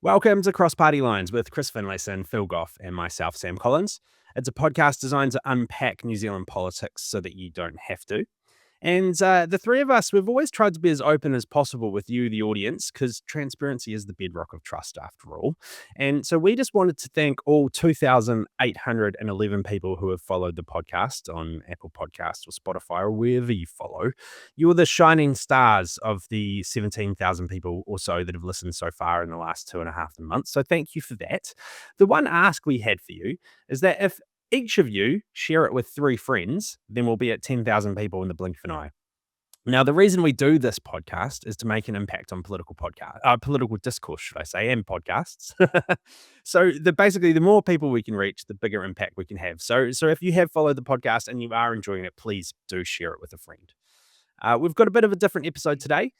Welcome to Cross Party Lines with Chris Finlayson, Phil Goff, and myself, Sam Collins. It's a podcast designed to unpack New Zealand politics so that you don't have to. And the three of us, we've always tried to be as open as possible with you, the audience, because transparency is the bedrock of trust, after all. And so we just wanted to thank all 2,811 people who have followed the podcast on Apple Podcasts or Spotify or wherever you follow. You're the shining stars of the 17,000 people or so that have listened so far in the last 2.5 months. So thank you for that. The one ask we had for you is that if each of you share it with 3 friends, then we'll be at 10,000 people in the blink of an eye. Now, the reason we do this podcast is to make an impact on political discourse, should I say, and podcasts. So basically, the more people we can reach, the bigger impact we can have. So if you have followed the podcast and you are enjoying it, please do share it with a friend. We've got a bit of a different episode today.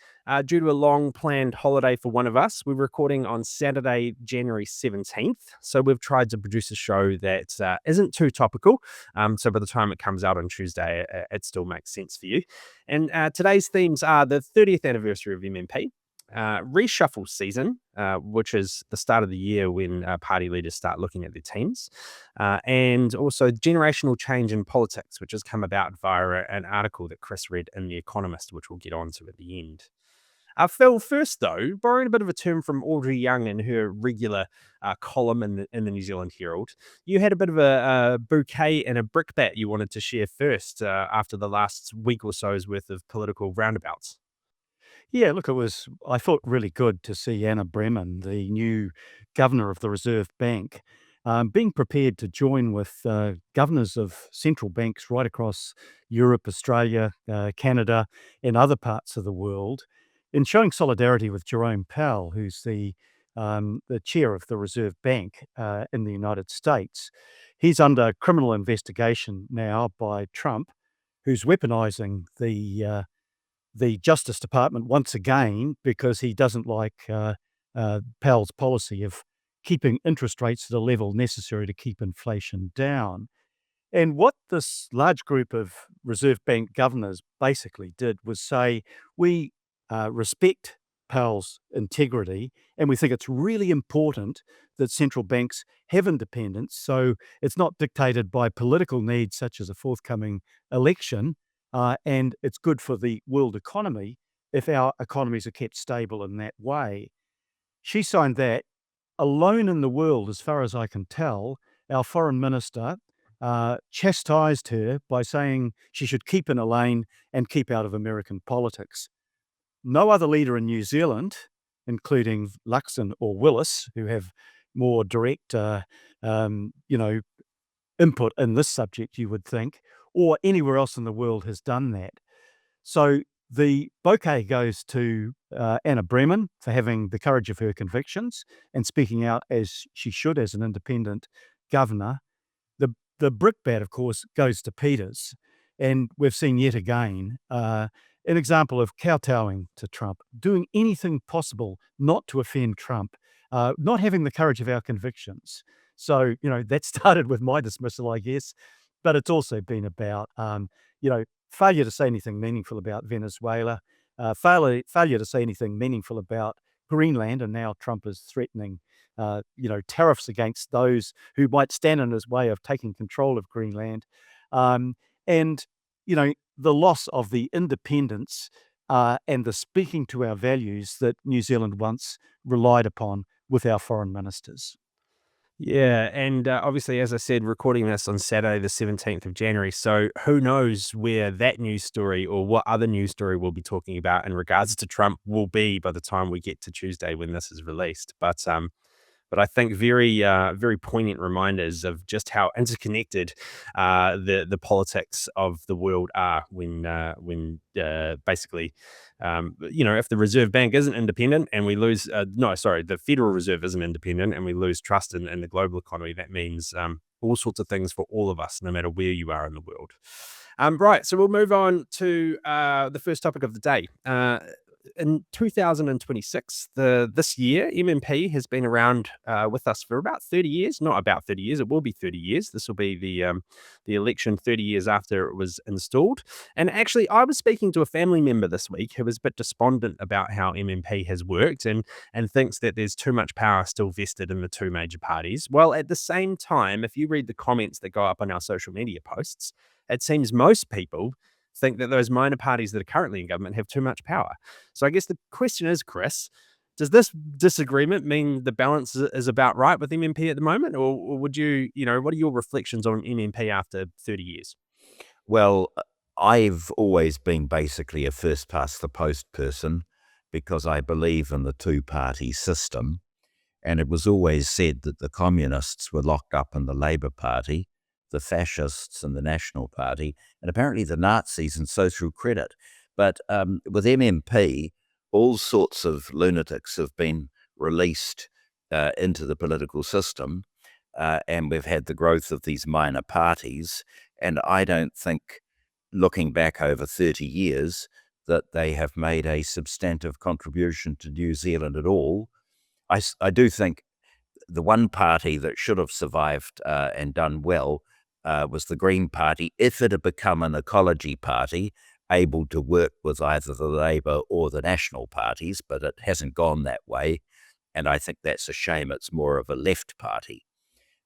Due to a long planned holiday for one of us, we're recording on Saturday, January 17th. So we've tried to produce a show that isn't too topical. So by the time it comes out on Tuesday, it still makes sense for you. And today's themes are the 30th anniversary of MMP, reshuffle season, which is the start of the year when party leaders start looking at their teams, and also generational change in politics, which has come about via an article that Chris read in The Economist, which we'll get onto at the end. Phil, first though, borrowing a bit of a term from Audrey Young in her regular column in the New Zealand Herald, you had a bit of a bouquet and a brickbat you wanted to share first after the last week or so's worth of political roundabouts. Yeah, look, I thought, really good to see Anna Bremen, the new governor of the Reserve Bank, being prepared to join with governors of central banks right across Europe, Australia, Canada, and other parts of the world in showing solidarity with Jerome Powell, who's the chair of the Reserve Bank in the United States. He's under criminal investigation now by Trump, who's weaponizing the Justice Department once again because he doesn't like Powell's policy of keeping interest rates at a level necessary to keep inflation down. And what this large group of Reserve Bank governors basically did was say, we respect Powell's integrity, and we think it's really important that central banks have independence, so it's not dictated by political needs such as a forthcoming election, and it's good for the world economy if our economies are kept stable in that way. She signed that. Alone in the world, as far as I can tell, our foreign minister chastised her by saying she should keep in a lane and keep out of American politics. No other leader in New Zealand, including Luxon or Willis, who have more direct, input in this subject, you would think, or anywhere else in the world has done that. So the bouquet goes to Anna Bremen for having the courage of her convictions and speaking out as she should as an independent governor. The brickbat, of course, goes to Peters. And we've seen yet again an example of kowtowing to Trump, doing anything possible not to offend Trump, not having the courage of our convictions. So, that started with my dismissal, I guess, but it's also been about, failure to say anything meaningful about Venezuela, failure to say anything meaningful about Greenland, and now Trump is threatening, tariffs against those who might stand in his way of taking control of Greenland, and the loss of the independence and the speaking to our values that New Zealand once relied upon with our foreign ministers. Yeah, and obviously, as I said, recording this on Saturday, the 17th of January. So who knows where that news story or what other news story we'll be talking about in regards to Trump will be by the time we get to Tuesday when this is released. But I think very poignant reminders of just how interconnected the politics of the world are when basically, if the Reserve Bank isn't independent and we lose, the Federal Reserve isn't independent and we lose trust in the global economy, that means all sorts of things for all of us, no matter where you are in the world. Right, so we'll move on to the first topic of the day. in 2026, this year, MMP has been around with us for about 30 years. Not about 30 years, it will be 30 years. This will be the election 30 years after it was installed. And actually, I was speaking to a family member this week who was a bit despondent about how MMP has worked and thinks that there's too much power still vested in the two major parties. Well, at the same time, if you read the comments that go up on our social media posts, it seems most people think that those minor parties that are currently in government have too much power. So I guess the question is, Chris, does this disagreement mean the balance is about right with MMP at the moment? Or would what are your reflections on MMP after 30 years? Well, I've always been basically a first past the post person because I believe in the two-party system. And it was always said that the communists were locked up in the Labour Party, the fascists in the National Party, and apparently the Nazis in social credit. But with MMP, all sorts of lunatics have been released into the political system, and we've had the growth of these minor parties. And I don't think, looking back over 30 years, that they have made a substantive contribution to New Zealand at all. I do think the one party that should have survived and done well was the Green Party, if it had become an ecology party, able to work with either the Labour or the National parties, but it hasn't gone that way. And I think that's a shame. It's more of a left party.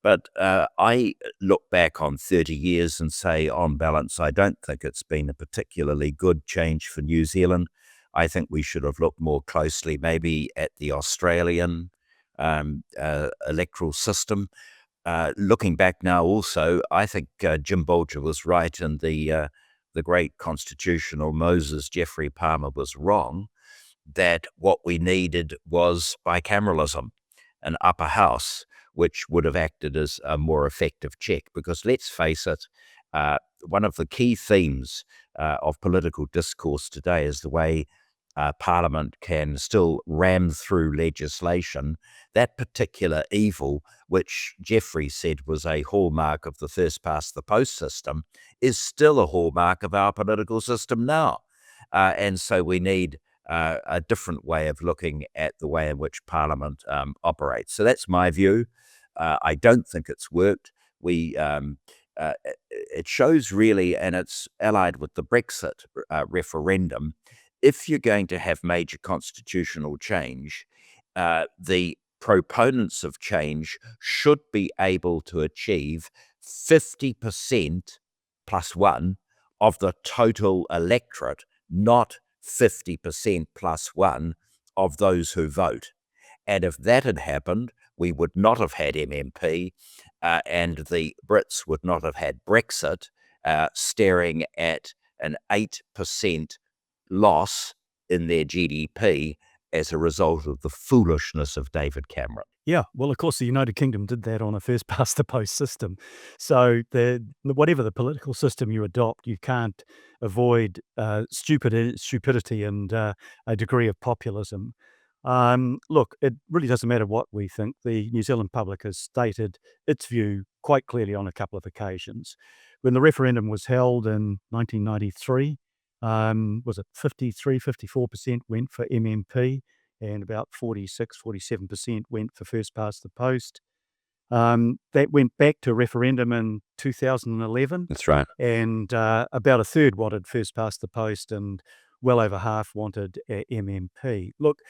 But I look back on 30 years and say, on balance, I don't think it's been a particularly good change for New Zealand. I think we should have looked more closely maybe at the Australian electoral system. Looking back now also, I think Jim Bolger was right and the great constitutional Moses Jeffrey Palmer was wrong, that what we needed was bicameralism, an upper house, which would have acted as a more effective check. Because let's face it, one of the key themes of political discourse today is the way Parliament can still ram through legislation. That particular evil, which Jeffrey said was a hallmark of the first past the post system, is still a hallmark of our political system now. And so we need a different way of looking at the way in which Parliament operates. So that's my view. I don't think it's worked. It shows really, and it's allied with the Brexit referendum, if you're going to have major constitutional change, the proponents of change should be able to achieve 50% plus one of the total electorate, not 50% plus one of those who vote. And if that had happened, we would not have had MMP, and the Brits would not have had Brexit, staring at an 8% loss in their GDP as a result of the foolishness of David Cameron. Yeah, well, of course, the United Kingdom did that on a first past the post system. So whatever the political system you adopt, you can't avoid stupidity and a degree of populism. Look, it really doesn't matter what we think. The New Zealand public has stated its view quite clearly on a couple of occasions. When the referendum was held in 1993, was it 54% went for MMP, and about 47% went for first past the post. That went back to referendum in 2011. That's right. And about a third wanted first past the post, and well over half wanted MMP. Look,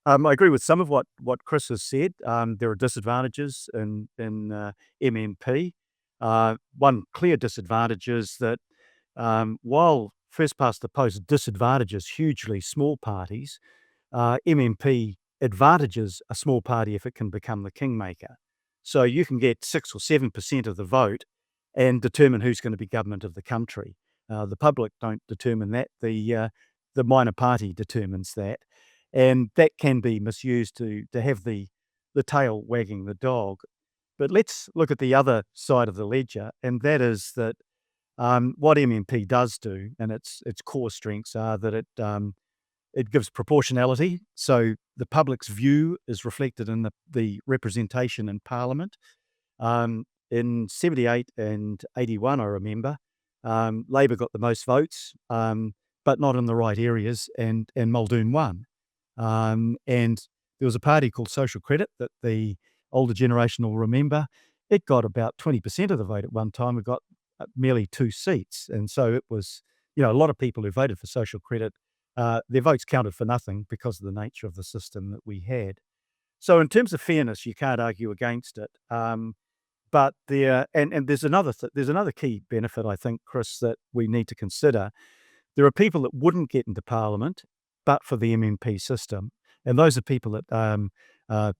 I agree with some of what Chris has said. There are disadvantages in MMP. One clear disadvantage is that while first past the post disadvantages hugely small parties, MMP advantages a small party if it can become the kingmaker. So you can get 6 or 7% of the vote and determine who's going to be government of the country. The public don't determine that. The minor party determines that. And that can be misused to have the tail wagging the dog. But let's look at the other side of the ledger, and that is that what MMP does do, and its core strengths are that it gives proportionality. So the public's view is reflected in the representation in Parliament. In 78 and 81, I remember, Labor got the most votes. but not in the right areas, and Muldoon won. And there was a party called Social Credit that the older generation will remember. It got about 20% of the vote at one time. It got merely 2 seats. And so it was, a lot of people who voted for Social Credit, their votes counted for nothing because of the nature of the system that we had. So in terms of fairness, you can't argue against it. But there's another key benefit, I think, Chris, that we need to consider. There are people that wouldn't get into Parliament but for the MMP system, and those are people that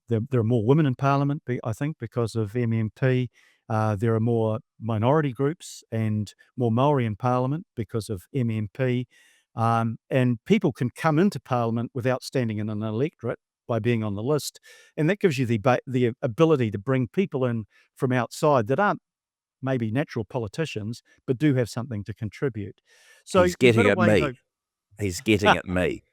there are more women in Parliament, I think, because of MMP. There are more minority groups and more Maori in Parliament because of MMP. And people can come into Parliament without standing in an electorate by being on the list, and that gives you the ability to bring people in from outside that aren't maybe natural politicians, but do have something to contribute. So He's you've got getting a at way me. He's getting at me.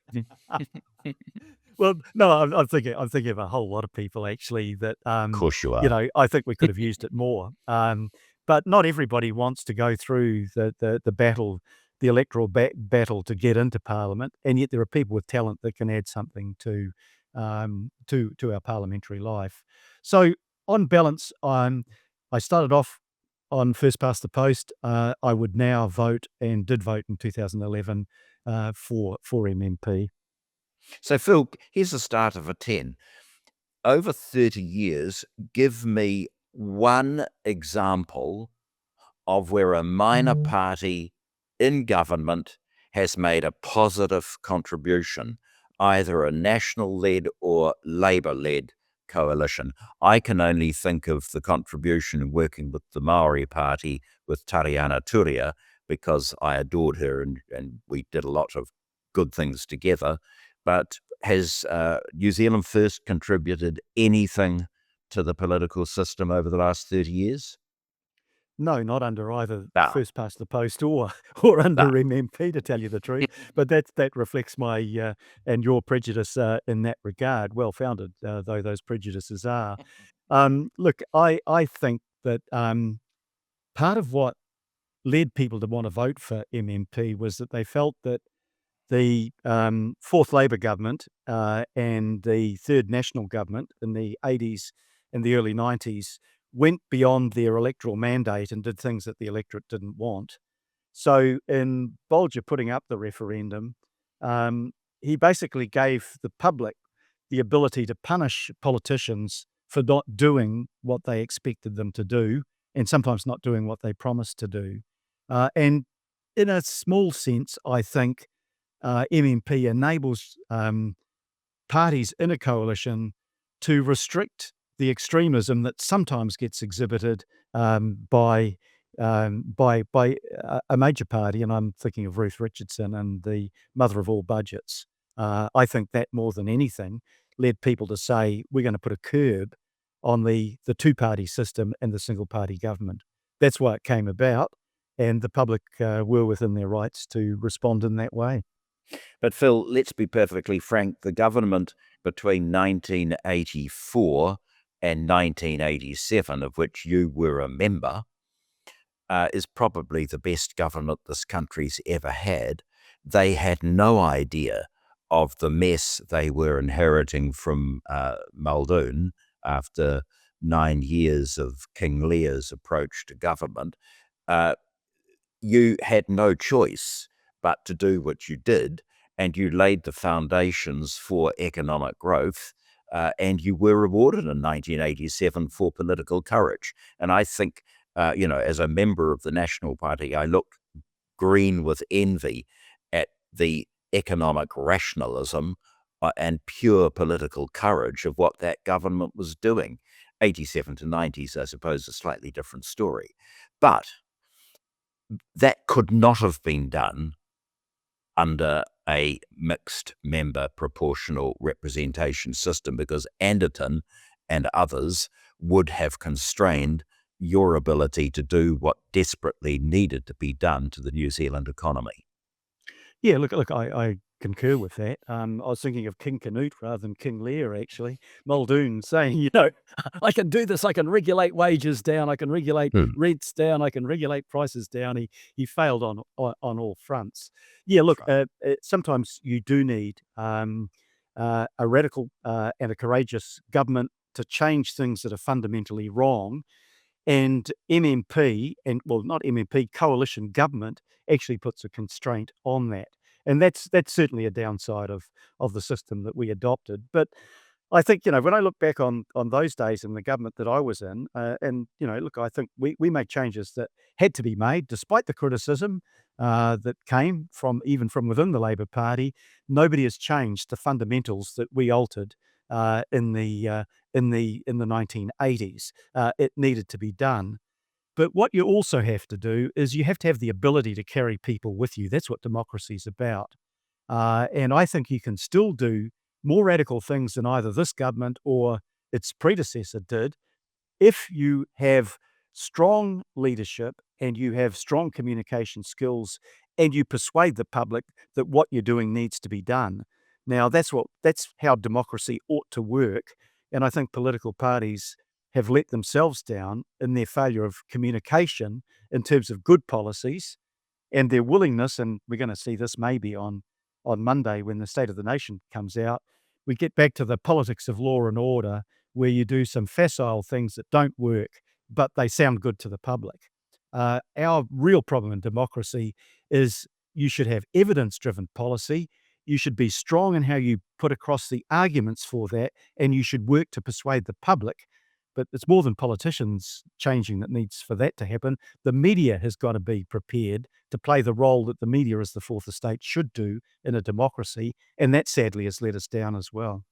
Well, no, I'm thinking of a whole lot of people actually that, Of course you are. I think we could have used it more. But not everybody wants to go through the battle, the electoral battle to get into Parliament, and yet there are people with talent that can add something to our parliamentary life. So on balance, I started off on first past the post. I would now vote, and did vote in 2011 for MMP. So, Phil, here's the start of a 10. Over 30 years, give me one example of where a minor party in government has made a positive contribution, either a national-led or Labour-led coalition. I can only think of the contribution working with the Maori Party with Tariana Turia, because I adored her and we did a lot of good things together. But has New Zealand First contributed anything to the political system over the last 30 years? No, not under either No. first past the post or under MMP, to tell you the truth. But that reflects my and your prejudice in that regard. Well founded, though those prejudices are. Look, I think that part of what led people to want to vote for MMP was that they felt that the fourth Labor government and the third National government in the 80s and the early 90s went beyond their electoral mandate and did things that the electorate didn't want. So in Bolger putting up the referendum, he basically gave the public the ability to punish politicians for not doing what they expected them to do, and sometimes not doing what they promised to do. And in a small sense, I think MMP enables parties in a coalition to restrict the extremism that sometimes gets exhibited by a major party, and I'm thinking of Ruth Richardson and the mother of all budgets. I think that more than anything led people to say, we're going to put a curb on the two-party system and the single-party government. That's why it came about, and the public were within their rights to respond in that way. But Phil, let's be perfectly frank, the government between 1984 and 1987, of which you were a member, is probably the best government this country's ever had. They had no idea of the mess they were inheriting from Muldoon after 9 years of King Lear's approach to government. You had no choice but to do what you did, and you laid the foundations for economic growth, and you were rewarded in 1987 for political courage. And I think, as a member of the National Party, I looked green with envy at the economic rationalism and pure political courage of what that government was doing. 87 to 90s, I suppose, a slightly different story. But that could not have been done under a mixed member proportional representation system, because Anderton and others would have constrained your ability to do what desperately needed to be done to the New Zealand economy. Yeah, look, I concur with that. I was thinking of King Canute rather than King Lear, actually. Muldoon saying, I can do this. I can regulate wages down. I can regulate rents down. I can regulate prices down. He failed on all fronts. Yeah, look, sometimes you do need a radical and a courageous government to change things that are fundamentally wrong. And MMP, not MMP, coalition government actually puts a constraint on that. And that's certainly a downside of the system that we adopted. But I think, when I look back on those days in the government that I was in, look, I think we made changes that had to be made, despite the criticism that came even from within the Labor Party. Nobody has changed the fundamentals that we altered in the 1980s. It needed to be done. But what you also have to do is you have to have the ability to carry people with you. That's what democracy is about. And I think you can still do more radical things than either this government or its predecessor did if you have strong leadership and you have strong communication skills and you persuade the public that what you're doing needs to be done. Now, that's how democracy ought to work. And I think political parties have let themselves down in their failure of communication in terms of good policies and their willingness, and we're going to see this maybe on Monday when the State of the Nation comes out, we get back to the politics of law and order where you do some facile things that don't work, but they sound good to the public. Our real problem in democracy is you should have evidence-driven policy. You should be strong in how you put across the arguments for that, and you should work to persuade the public. But it's more than politicians changing that needs for that to happen. The media has got to be prepared to play the role that the media as the fourth estate should do in a democracy, and that sadly has let us down as well.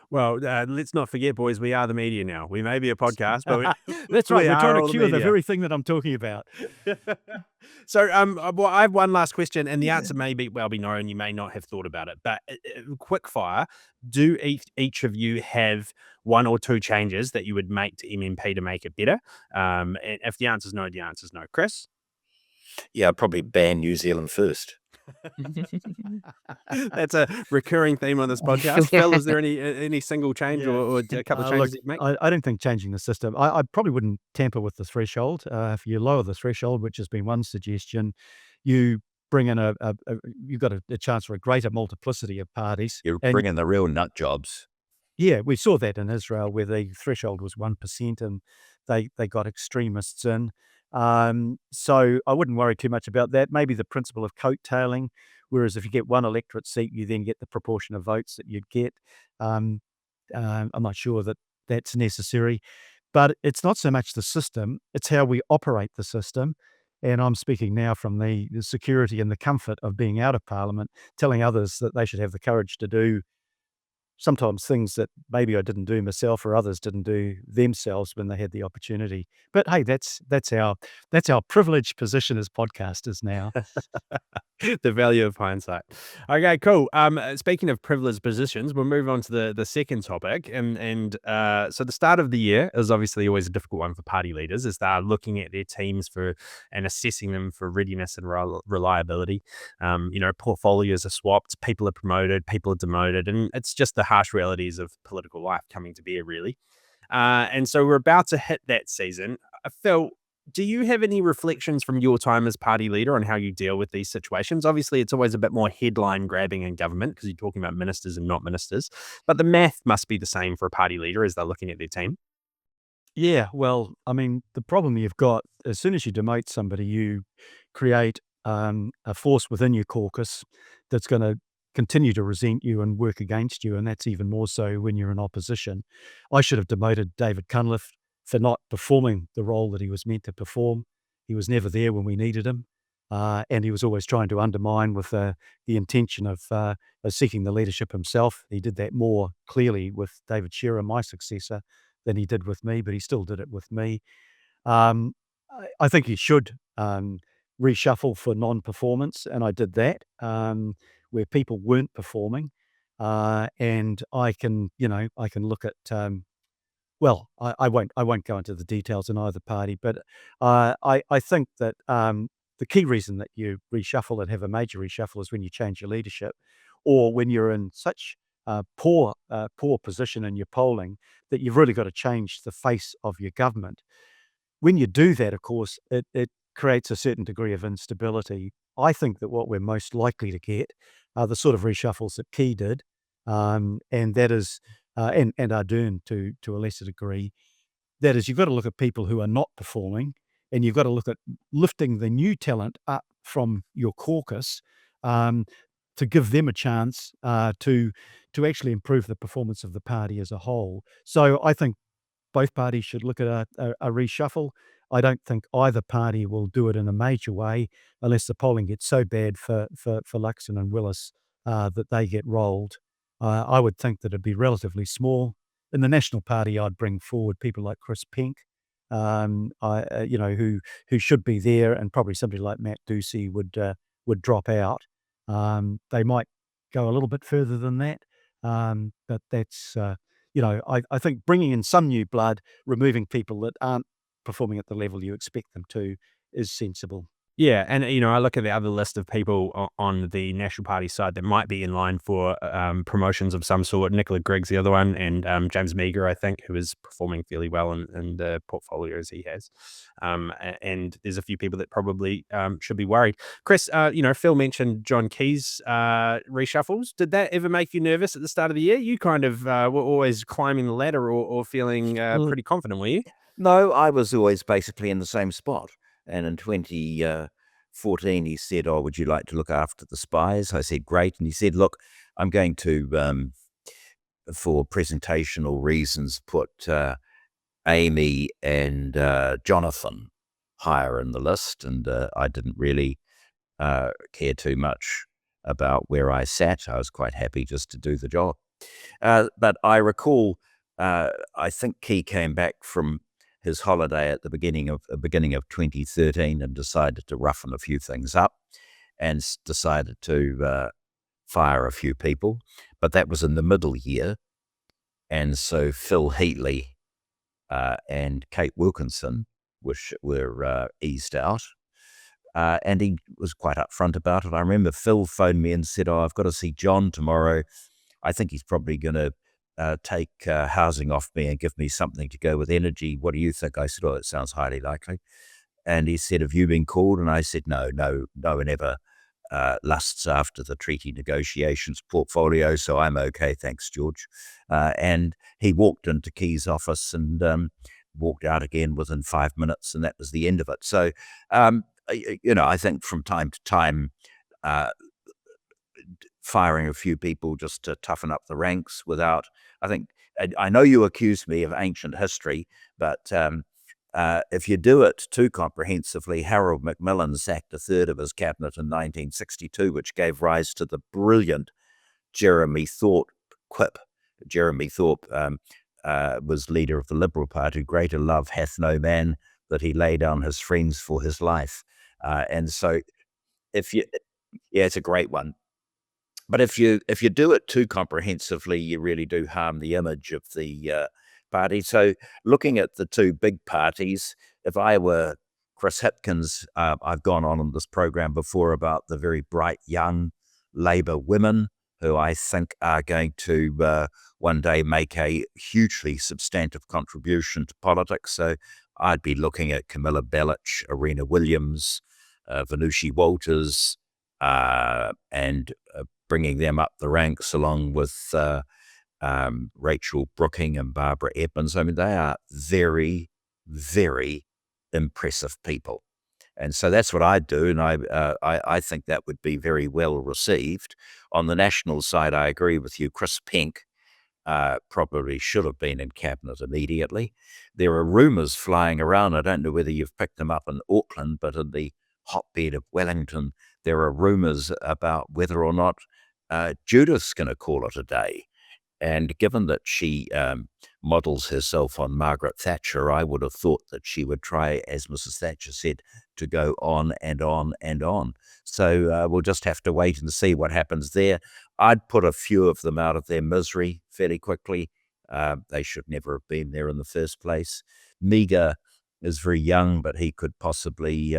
Well, let's not forget, boys, we are the media now. We may be a podcast, but that's right. we We're are trying all to the cure the media. very thing that I'm talking about. So, well, I have one last question, and the answer may be no, and you may not have thought about it. But quick fire: do each of you have one or two changes that you would make to MMP to make it better? And if the answer is no, the answer is no. Chris? Yeah, I'd probably ban New Zealand first. That's a recurring theme on this podcast. Phil, is there any single change or a couple of changes you'd make? I don't think changing the system. I probably wouldn't tamper with the threshold. If you lower the threshold, which has been one suggestion, you bring in you've got a chance for a greater multiplicity of parties. You bring in the real nut jobs. Yeah, we saw that in Israel where the threshold was 1% and they got extremists in. So I wouldn't worry too much about that. Maybe the principle of coattailing, whereas if you get one electorate seat, you then get the proportion of votes that you'd get. I'm not sure that that's necessary, but it's not so much the system, it's how we operate the system. And I'm speaking now from the security and the comfort of being out of Parliament, telling others that they should have the courage to do sometimes things that maybe I didn't do myself or others didn't do themselves when they had the opportunity. But hey, that's our privileged position as podcasters now. The value of hindsight. Okay, cool. Speaking of privileged positions, we'll move on to the second topic. And so the start of the year is obviously always a difficult one for party leaders as they're looking at their teams and assessing them for readiness and reliability. Portfolios are swapped, people are promoted, people are demoted, and it's just the harsh realities of political life coming to bear, really. And so we're about to hit that season. Phil, do you have any reflections from your time as party leader on how you deal with these situations? Obviously, it's always a bit more headline grabbing in government because you're talking about ministers and not ministers, but the math must be the same for a party leader as they're looking at their team. Yeah, well, I mean, the problem you've got, as soon as you demote somebody, you create a force within your caucus that's going to continue to resent you and work against you, and that's even more so when you're in opposition. I should have demoted David Cunliffe for not performing the role that he was meant to perform. He was never there when we needed him, and he was always trying to undermine with the intention of seeking the leadership himself. He did that more clearly with David Shearer, my successor, than he did with me, but he still did it with me. I think he should reshuffle for non-performance, and I did that where people weren't performing, and I can look at. Well, I won't go into the details in either party, but I think that the key reason that you reshuffle and have a major reshuffle is when you change your leadership. or when you're in such poor position in your polling that you've really got to change the face of your government. When you do that, of course, it creates a certain degree of instability. I think that what we're most likely to get are the sort of reshuffles that Key did, and that is, and Ardern to a lesser degree. That is, you've got to look at people who are not performing, and you've got to look at lifting the new talent up from your caucus, to give them a chance to actually improve the performance of the party as a whole. So I think both parties should look at a reshuffle. I don't think either party will do it in a major way unless the polling gets so bad for Luxon and Willis that they get rolled. I would think that it'd be relatively small. In the National Party, I'd bring forward people like Chris Pink, who should be there, and probably somebody like Matt Ducey would drop out. They might go a little bit further than that, but that's I think bringing in some new blood, removing people that aren't performing at the level you expect them to, is sensible. Yeah, and I look at the other list of people on the National Party side that might be in line for promotions of some sort. Nicola Gregg's the other one, and James Meagher, I think, who is performing fairly well in the portfolios he has. And there's a few people that probably should be worried. Chris, Phil mentioned John Key's reshuffles. Did that ever make you nervous at the start of the year? You kind of were always climbing the ladder or feeling pretty confident, were you? No, I was always basically in the same spot. And in 2014, he said, "Oh, would you like to look after the spies?" I said, "Great." And he said, "Look, I'm going to, for presentational reasons, put Amy and Jonathan higher in the list." And I didn't really care too much about where I sat. I was quite happy just to do the job. But I recall, I think Key came back from his holiday at the beginning of 2013 and decided to roughen a few things up and decided to fire a few people. But that was in the middle year. And so Phil Heatley and Kate Wilkinson were eased out. And he was quite upfront about it. I remember Phil phoned me and said, "Oh, I've got to see John tomorrow. I think he's probably going to take housing off me and give me something to go with energy. What do you think?" I said, "Oh, it sounds highly likely." And he said, "Have you been called?" And I said, no one ever lusts after the treaty negotiations portfolio, so I'm okay, thanks, George. And he walked into Key's office and walked out again within 5 minutes, and that was the end of it. So, I think from time to time, firing a few people just to toughen up the ranks without, I know you accuse me of ancient history, but if you do it too comprehensively, Harold Macmillan sacked a third of his cabinet in 1962, which gave rise to the brilliant Jeremy Thorpe quip. Jeremy Thorpe was leader of the Liberal Party. "Greater love hath no man, that he lay down his friends for his life." And so it's a great one. But if you do it too comprehensively, you really do harm the image of the party. So looking at the two big parties, if I were Chris Hipkins, I've gone on this program before about the very bright young Labour women who I think are going to one day make a hugely substantive contribution to politics. So I'd be looking at Camilla Bellich, Arena Williams, Vanushi Walters, and bringing them up the ranks along with Rachel Brooking and Barbara Edmonds. I mean, they are very, very impressive people. And so that's what I'd do, and I think that would be very well received. On the national side, I agree with you. Chris Pink probably should have been in cabinet immediately. There are rumours flying around. I don't know whether you've picked them up in Auckland, but in the hotbed of Wellington, there are rumours about whether or not Judith's going to call it a day. And given that she models herself on Margaret Thatcher, I would have thought that she would try, as Mrs. Thatcher said, to go on and on and on. So we'll just have to wait and see what happens there. I'd put a few of them out of their misery fairly quickly. They should never have been there in the first place. Meagher is very young, but he could possibly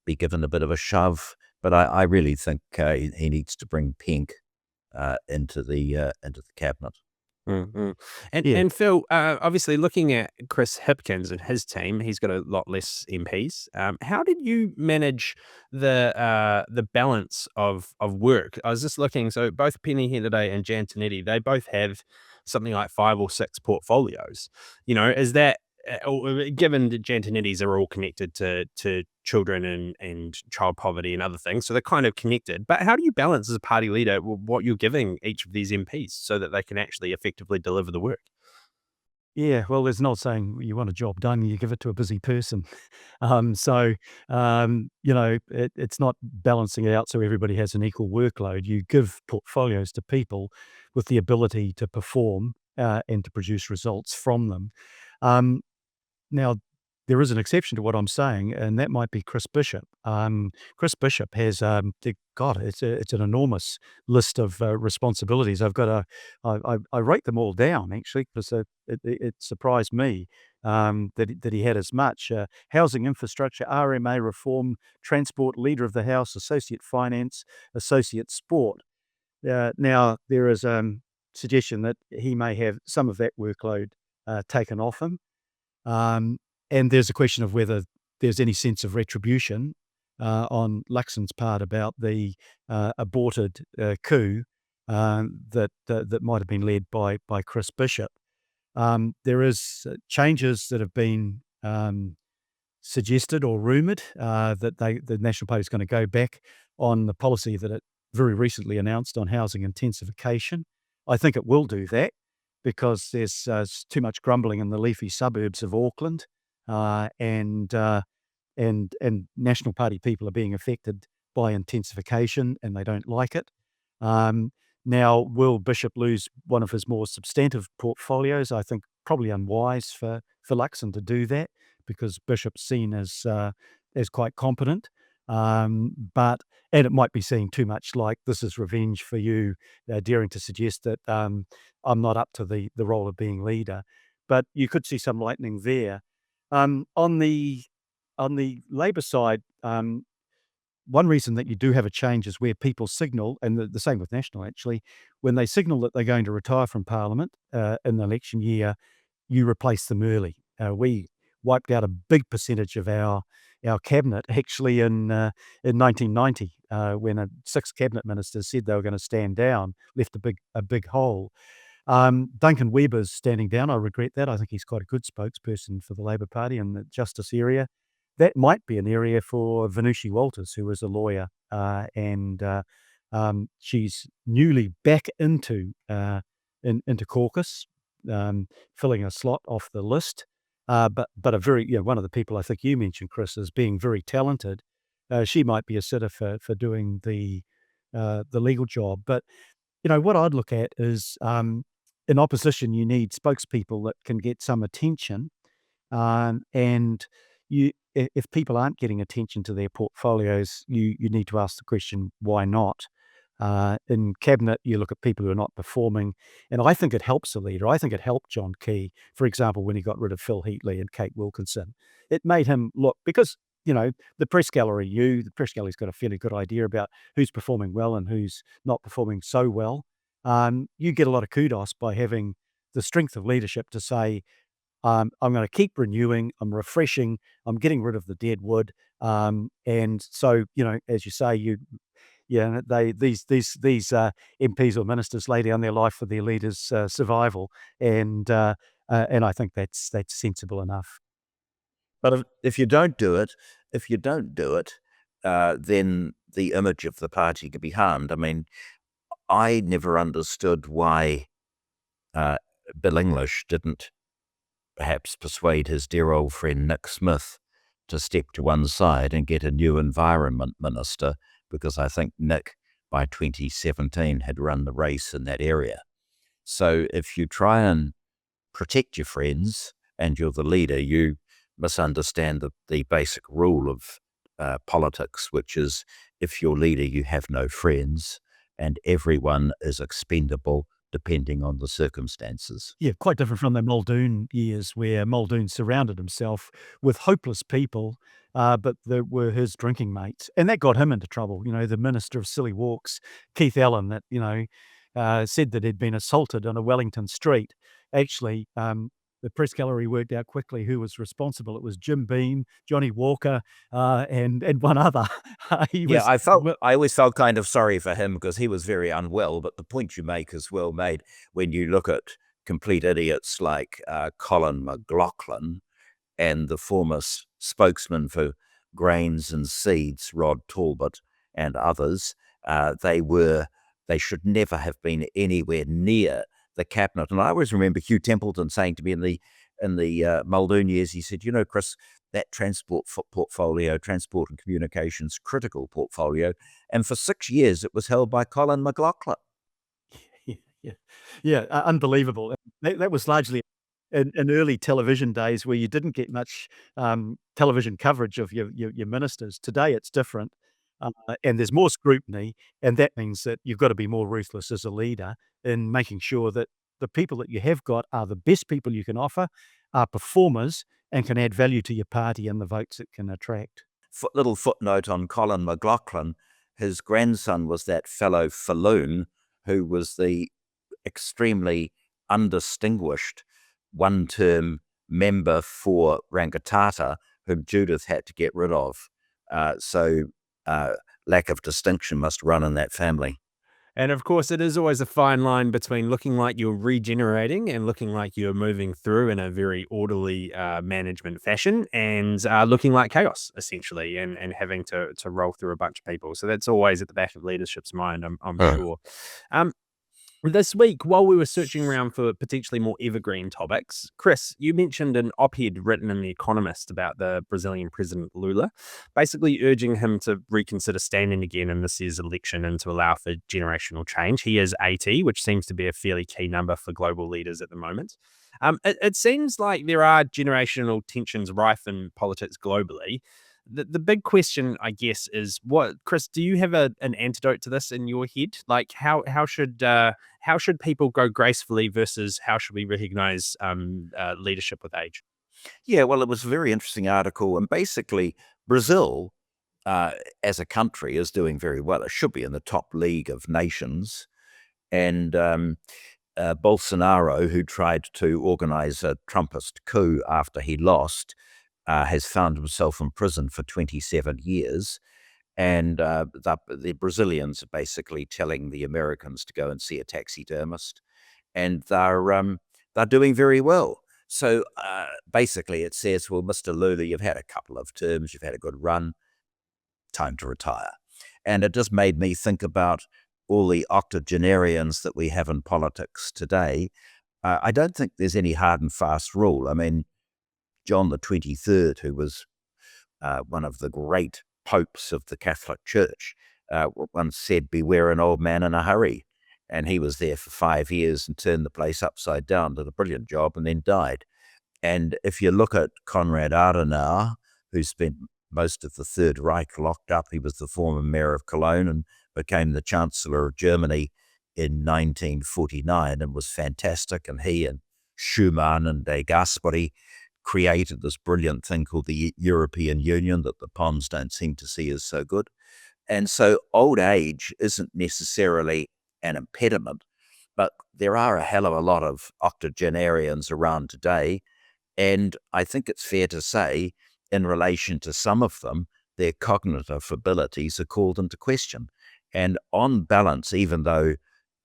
be given a bit of a shove. But I really think he needs to bring pink into the cabinet. Mm. And Yeah. Phil, obviously looking at Chris Hipkins and his team, he's got a lot less MPs. How did you manage the balance of work? I was just looking, so both Penny here today and Jan Tinetti, they both have something like 5 or 6 portfolios. Is that given that Jan Tinetti's are all connected to children and child poverty and other things, so they're kind of connected. But how do you balance as a party leader what you're giving each of these MPs so that they can actually effectively deliver the work? Yeah, well, there's an old saying, you want a job done, you give it to a busy person. It's not balancing it out so everybody has an equal workload. You give portfolios to people with the ability to perform and to produce results from them. Um, Now, there is an exception to what I'm saying, and that might be Chris Bishop. Chris Bishop has, it's an enormous list of responsibilities. I write them all down actually because it surprised me that he had as much housing infrastructure, RMA reform, transport, leader of the House, associate finance, associate sport. Now there is suggestion that he may have some of that workload taken off him. Um, and there's a question of whether there's any sense of retribution on Luxon's part about the aborted coup that might have been led by Chris Bishop. There is changes that have been suggested or rumoured that the National Party is going to go back on the policy that it very recently announced on housing intensification. I think it will do that because there's too much grumbling in the leafy suburbs of Auckland, and National Party people are being affected by intensification and they don't like it. Now, will Bishop lose one of his more substantive portfolios? I think probably unwise for Luxon to do that because Bishop's seen as quite competent. And it might be seen too much like this is revenge for you, daring to suggest that I'm not up to the role of being leader. But you could see some lightning there. On the Labor side, one reason that you do have a change is where people signal, and the same with National actually, when they signal that they're going to retire from Parliament in the election year, you replace them early. We wiped out a big percentage of our cabinet actually in 1990 when 6 cabinet ministers said they were going to stand down, left a big hole. Duncan Weber's standing down. I regret that. I think he's quite a good spokesperson for the Labor Party in the justice area. That might be an area for Venushi Walters, who is a lawyer, and she's newly back into caucus, filling a slot off the list. But a very, one of the people I think you mentioned, Chris, as being very talented. She might be a sitter for doing the legal job. But what I'd look at is in opposition, you need spokespeople that can get some attention, and if people aren't getting attention to their portfolios, you need to ask the question, why not? In cabinet, you look at people who are not performing, and I think it helps a leader. I think it helped John Key, for example, when he got rid of Phil Heatley and Kate Wilkinson. It made him look, because the press gallery's got a fairly good idea about who's performing well and who's not performing so well. You get a lot of kudos by having the strength of leadership to say, I'm going to keep renewing, I'm refreshing, I'm getting rid of the dead wood. And so, as you say, these MPs or ministers lay down their life for their leaders' survival, and I think that's sensible enough. But if you don't do it, then the image of the party could be harmed. I mean, I never understood why Bill English didn't perhaps persuade his dear old friend Nick Smith to step to one side and get a new environment minister, because I think Nick, by 2017, had run the race in that area. So if you try and protect your friends and you're the leader, you misunderstand the basic rule of politics, which is if you're leader, you have no friends and everyone is expendable depending on the circumstances. Yeah, quite different from the Muldoon years where Muldoon surrounded himself with hopeless people but they were his drinking mates. And that got him into trouble. The Minister of Silly Walks, Keith Allen, that, said that he'd been assaulted on a Wellington street. Actually, the press gallery worked out quickly who was responsible. It was Jim Beam, Johnny Walker, and one other. He Yeah, was I always felt kind of sorry for him because he was very unwell. But the point you make is well made when you look at complete idiots like Colin McLaughlin and the former spokesman for grains and seeds, Rod Talbot, and others. They should never have been anywhere near the cabinet. And I always remember Hugh Templeton saying to me in the Muldoon years, he said, Chris, that transport portfolio, transport and communications critical portfolio, and for 6 years it was held by Colin McLaughlin. Yeah, unbelievable. That was largely in early television days where you didn't get much television coverage of your ministers. Today it's different, and there's more scrutiny, and that means that you've got to be more ruthless as a leader in making sure that the people that you have got are the best people you can offer, are performers, and can add value to your party and the votes it can attract. Little footnote on Colin McLaughlin, his grandson was that fellow Falloon who was the extremely undistinguished one-term member for Rangitata, whom Judith had to get rid of. So lack of distinction must run in that family. And of course, it is always a fine line between looking like you're regenerating and looking like you're moving through in a very orderly management fashion, and looking like chaos, essentially, and having to roll through a bunch of people. So that's always at the back of leadership's mind, I'm sure. This week, while we were searching around for potentially more evergreen topics, Chris, you mentioned an op-ed written in The Economist about the Brazilian president Lula, basically urging him to reconsider standing again in this year's election and to allow for generational change. He is 80, which seems to be a fairly key number for global leaders at the moment. It seems like there are generational tensions rife in politics globally. The big question, I guess, is Chris, do you have an antidote to this in your head? Like how should people go gracefully versus how should we recognize leadership with age? Yeah, well, it was a very interesting article. And basically, Brazil, as a country, is doing very well. It should be in the top league of nations. And Bolsonaro, who tried to organize a Trumpist coup after he lost, has found himself in prison for 27 years. And the Brazilians are basically telling the Americans to go and see a taxidermist. And they're doing very well. So basically it says, well, Mr. Lula, you've had a couple of terms, you've had a good run, time to retire. And it just made me think about all the octogenarians that we have in politics today. I don't think there's any hard and fast rule. I mean, John the 23rd, who was one of the great popes of the Catholic Church, once said, beware an old man in a hurry. And he was there for 5 years and turned the place upside down, did a brilliant job, and then died. And if you look at Konrad Adenauer, who spent most of the Third Reich locked up, he was the former mayor of Cologne and became the Chancellor of Germany in 1949 and was fantastic. And he and Schumann and De Gasperi created this brilliant thing called the European Union that the Pons don't seem to see as so good. And so old age isn't necessarily an impediment, but there are a hell of a lot of octogenarians around today. And I think it's fair to say, in relation to some of them, their cognitive abilities are called into question. And on balance, even though,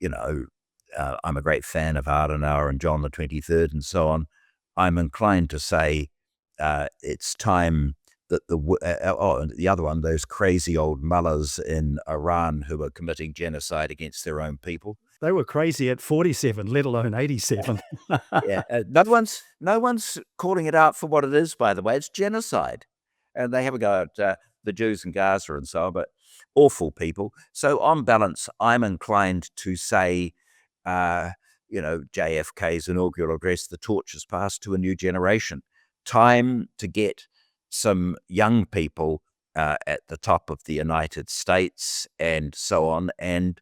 I'm a great fan of Adenauer and John the 23rd and so on, I'm inclined to say it's time that the other one, those crazy old mullahs in Iran who are committing genocide against their own people. They were crazy at 47, let alone 87. Yeah, no one's calling it out for what it is, by the way. It's genocide. And they have a go at the Jews in Gaza and so on, but awful people. So on balance, I'm inclined to say, JFK's inaugural address, the torch is passed to a new generation. Time to get some young people at the top of the United States and so on, and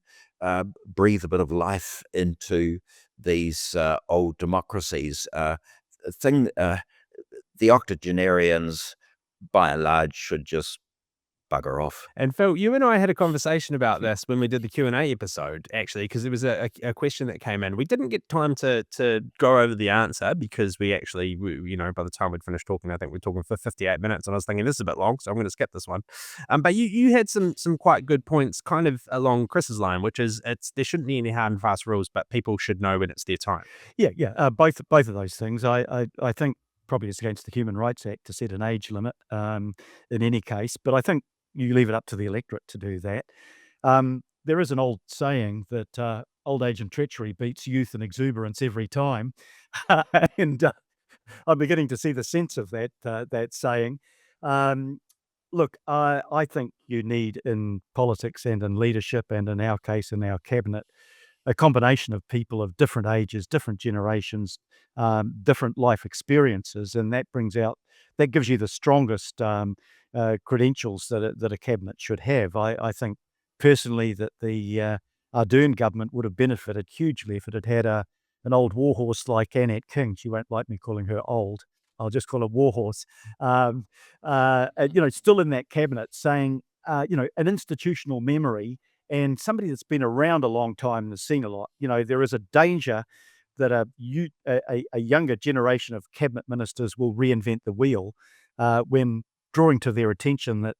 breathe a bit of life into these old democracies. The octogenarians by and large, should just bugger off. And Phil, you and I had a conversation about this when we did the Q&A episode, actually, because it was a question that came in. We didn't get time to go over the answer because by the time we'd finished talking, I think we're talking for 58 minutes, and I was thinking this is a bit long, so I'm going to skip this one. But you had some quite good points kind of along Chris's line, which is there shouldn't be any hard and fast rules, but people should know when it's their time. Yeah. Both of those things. I think probably it's against the Human Rights Act to set an age limit in any case, but I think you leave it up to the electorate to do that. There is an old saying that old age and treachery beats youth and exuberance every time, and I'm beginning to see the sense of that saying. Look, I think you need in politics and in leadership, and in our case, in our cabinet, a combination of people of different ages, different generations, different life experiences, and that gives you the strongest credentials that a cabinet should have. I think personally that the Ardern government would have benefited hugely if it had had an old warhorse like Annette King. She won't like me calling her old. I'll just call her warhorse. Still in that cabinet, saying, an institutional memory and somebody that's been around a long time and has seen a lot. There is a danger that a younger generation of cabinet ministers will reinvent the wheel when drawing to their attention that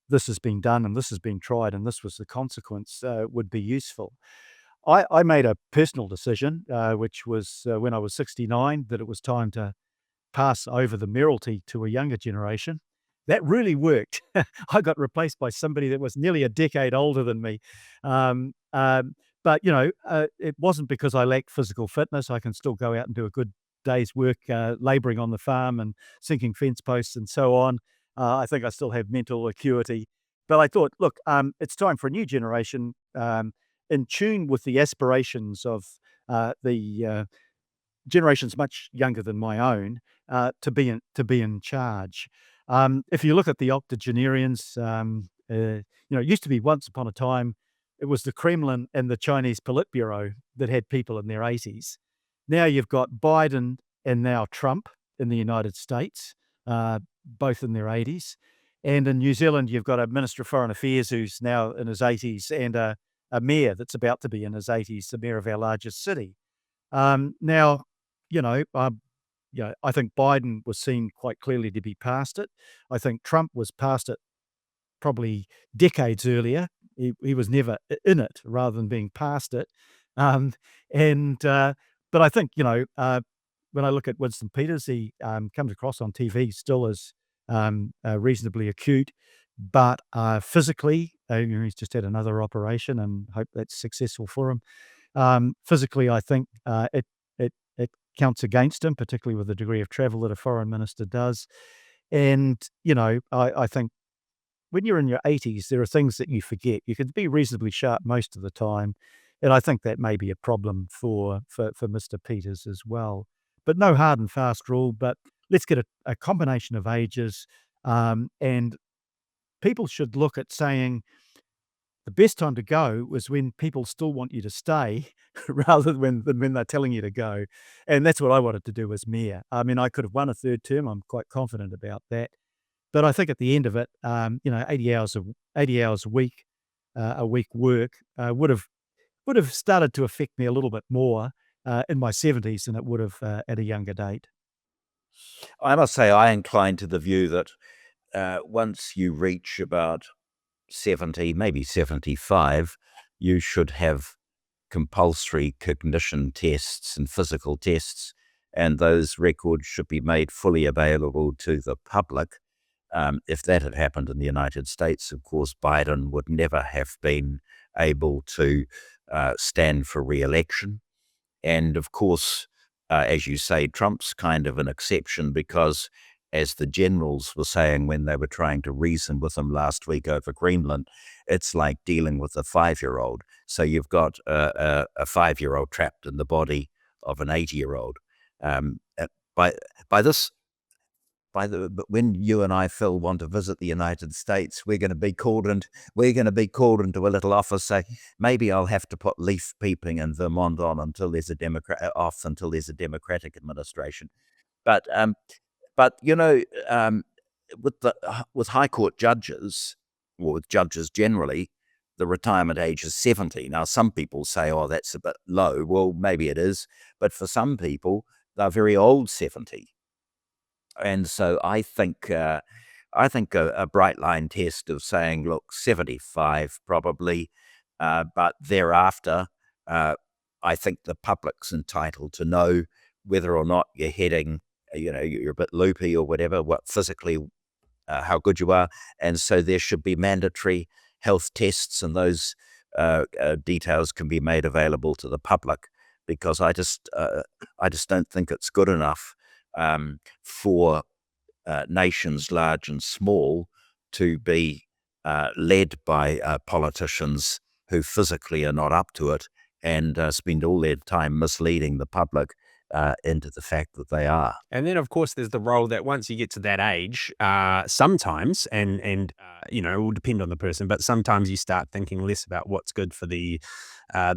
this has been done and this has been tried and this was the consequence would be useful. I made a personal decision, which was when I was 69, that it was time to pass over the mayoralty to a younger generation. That really worked. I got replaced by somebody that was nearly a decade older than me. But it wasn't because I lacked physical fitness. I can still go out and do a good day's work labouring on the farm and sinking fence posts and so on. I think I still have mental acuity. But I thought, look, it's time for a new generation in tune with the aspirations of the generations much younger than my own to be in charge. If you look at the octogenarians, it used to be once upon a time, it was the Kremlin and the Chinese Politburo that had people in their 80s. Now you've got Biden and now Trump in the United States, both in their 80s. And in New Zealand, you've got a Minister of Foreign Affairs who's now in his 80s and a mayor that's about to be in his 80s, the mayor of our largest city. Now, I think Biden was seen quite clearly to be past it. I think Trump was past it probably decades earlier. He was never in it rather than being past it. But I think, when I look at Winston Peters, he comes across on TV still as reasonably acute, but physically, he's just had another operation and hope that's successful for him. Physically, I think it counts against him, particularly with the degree of travel that a foreign minister does. And, I think when you're in your 80s, there are things that you forget. You can be reasonably sharp most of the time. And I think that may be a problem for Mr. Peters as well. But no hard and fast rule, but let's get a combination of ages. And people should look at saying, the best time to go was when people still want you to stay rather than when they're telling you to go. And that's what I wanted to do as mayor. I mean, I could have won a third term. I'm quite confident about that. But I think at the end of it, 80 hours a week work would have started to affect me a little bit more in my 70s than it would have at a younger date. I must say I incline to the view that once you reach about 70, maybe 75, you should have compulsory cognition tests and physical tests, and those records should be made fully available to the public. If that had happened in the United States, of course, Biden would never have been able to stand for re-election. And of course, as you say, Trump's kind of an exception because, as the generals were saying when they were trying to reason with him last week over Greenland, it's like dealing with a 5-year-old. So you've got a 5-year-old trapped in the body of an 80-year-old. But when you and I, Phil, want to visit the United States, we're going to be called into a little office. Say, maybe I'll have to put leaf peeping in Vermont on until there's a Democratic administration. But with High Court judges, or with judges generally, the retirement age is 70. Now, some people say, oh, that's a bit low. Well, maybe it is. But for some people, they're very old 70. And so I think a bright line test of saying, look, 75 probably, but thereafter, I think the public's entitled to know whether or not you're heading, you're a bit loopy or whatever, what physically, how good you are. And so there should be mandatory health tests, and those details can be made available to the public, because I just don't think it's good enough for nations large and small to be led by politicians who physically are not up to it, and spend all their time misleading the public into the fact that they are. And then, of course, there's the role that once you get to that age, sometimes, and it will depend on the person, but sometimes you start thinking less about what's good for the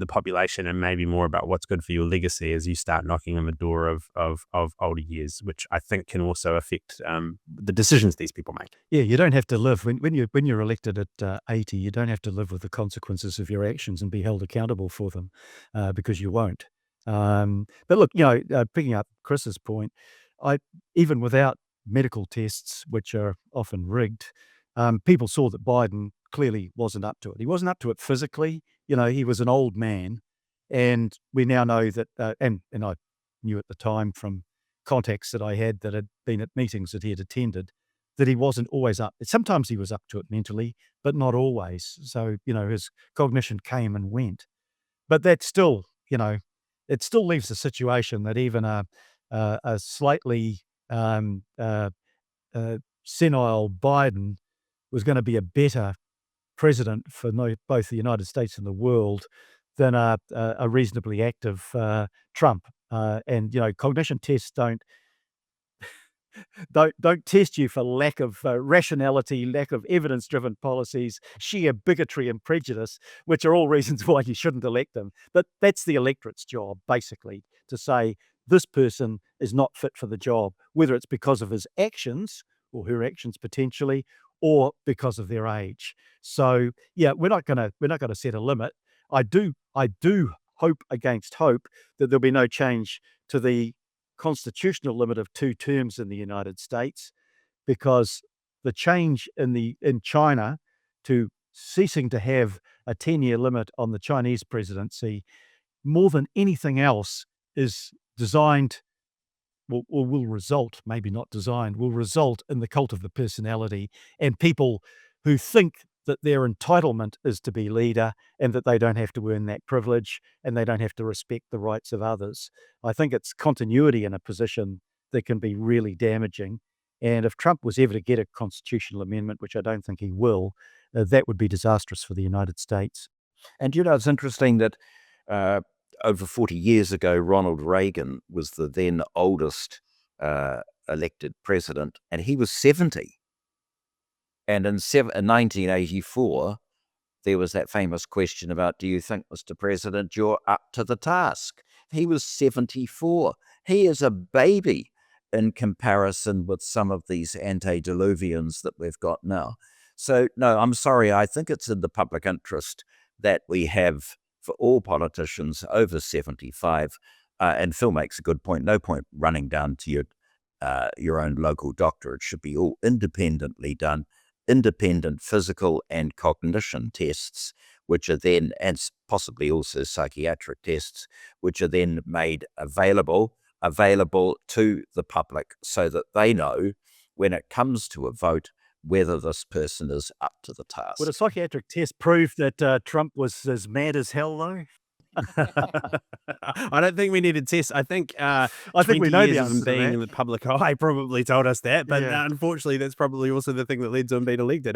population and maybe more about what's good for your legacy as you start knocking on the door of older years, which I think can also affect the decisions these people make. Yeah, you don't have to live when you're elected at 80. You don't have to live with the consequences of your actions and be held accountable for them, because you won't. But look, picking up Chris's point, even without medical tests, which are often rigged, people saw that Biden clearly wasn't up to it. He wasn't up to it physically. He was an old man, and we now know that, and I knew at the time from contacts that I had that had been at meetings that he had attended, that he wasn't always up. Sometimes he was up to it mentally, but not always. So, his cognition came and went. But that's still, it still leaves the situation that even a slightly senile Biden was going to be a better president for both the United States and the world than a reasonably active Trump. And cognition tests don't test you for lack of rationality, lack of evidence-driven policies, sheer bigotry and prejudice, which are all reasons why you shouldn't elect them. But that's the electorate's job, basically, to say this person is not fit for the job, whether it's because of his actions or her actions potentially, or because of their age. So yeah, we're not going to set a limit. I do hope against hope that there'll be no change to the constitutional limit of 2 terms in the United States, because the change in China to ceasing to have a 10-year limit on the Chinese presidency, more than anything else, is designed, will result, maybe not designed, will result in the cult of the personality, and people who think that their entitlement is to be leader and that they don't have to earn that privilege and they don't have to respect the rights of others. I think it's continuity in a position that can be really damaging. And if Trump was ever to get a constitutional amendment, which I don't think he will, that would be disastrous for the United States. And it's interesting that over 40 years ago, Ronald Reagan was the then oldest elected president, and he was 70. And in 1984, there was that famous question about, do you think, Mr. President, you're up to the task? He was 74. He is a baby in comparison with some of these antediluvians that we've got now. So, no, I'm sorry. I think it's in the public interest that we have, for all politicians over 75, and Phil makes a good point, no point running down to your own local doctor. It should be all independently done. Independent physical and cognition tests, which are then, and possibly also psychiatric tests, which are then made available to the public, so that they know when it comes to a vote whether this person is up to the task. Would a psychiatric test prove that Trump was as mad as hell, though? I don't think we need a test. I think we know the years of answer him to being that. in the public eye probably told us that. But Yeah. unfortunately, that's probably also the thing that led to him being elected.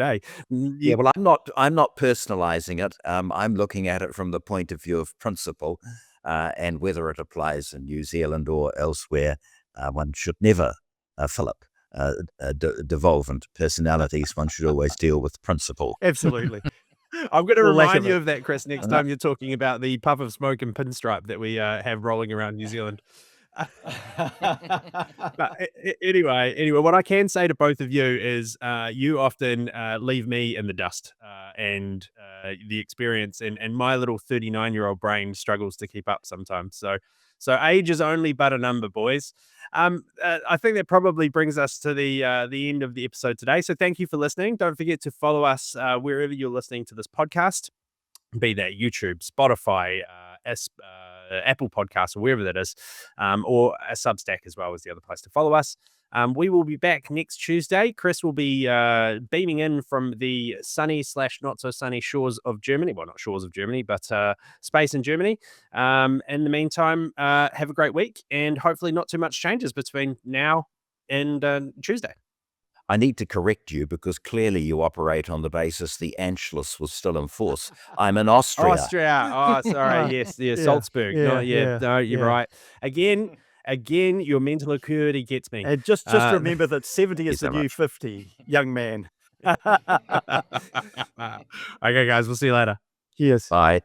Yeah, well, I'm not personalizing it. I'm looking at it from the point of view of principle, and whether it applies in New Zealand or elsewhere. One should never, Philip, devolve into personalities. One should always deal with principle. Absolutely. I'm going to Or lack remind of you it. of that, Chris, next time you're talking about the puff of smoke and pinstripe that we have rolling around New Zealand. Anyway, what I can say to both of you is you often leave me in the dust, and the experience and my little 39-year-old brain struggles to keep up sometimes. So age is only but a number, boys. I think that probably brings us to the end of the episode today. So thank you for listening. Don't forget to follow us wherever you're listening to this podcast, be that YouTube, Spotify, Apple Podcasts, or wherever that is, or a Substack as well is the other place to follow us. We will be back next Tuesday. Chris will be beaming in from the sunny / not so sunny shores of Germany. Well, not shores of Germany, but space in Germany. In the meantime, have a great week, and hopefully not too much changes between now and Tuesday. I need to correct you because clearly you operate on the basis the Anschluss was still in force. I'm in Austria. Oh, sorry. Yes, Salzburg. No, you're right. Again, your mental acuity gets me. And just remember that 70 is the new 50, young man. Okay, guys, we'll see you later. Yes. Bye.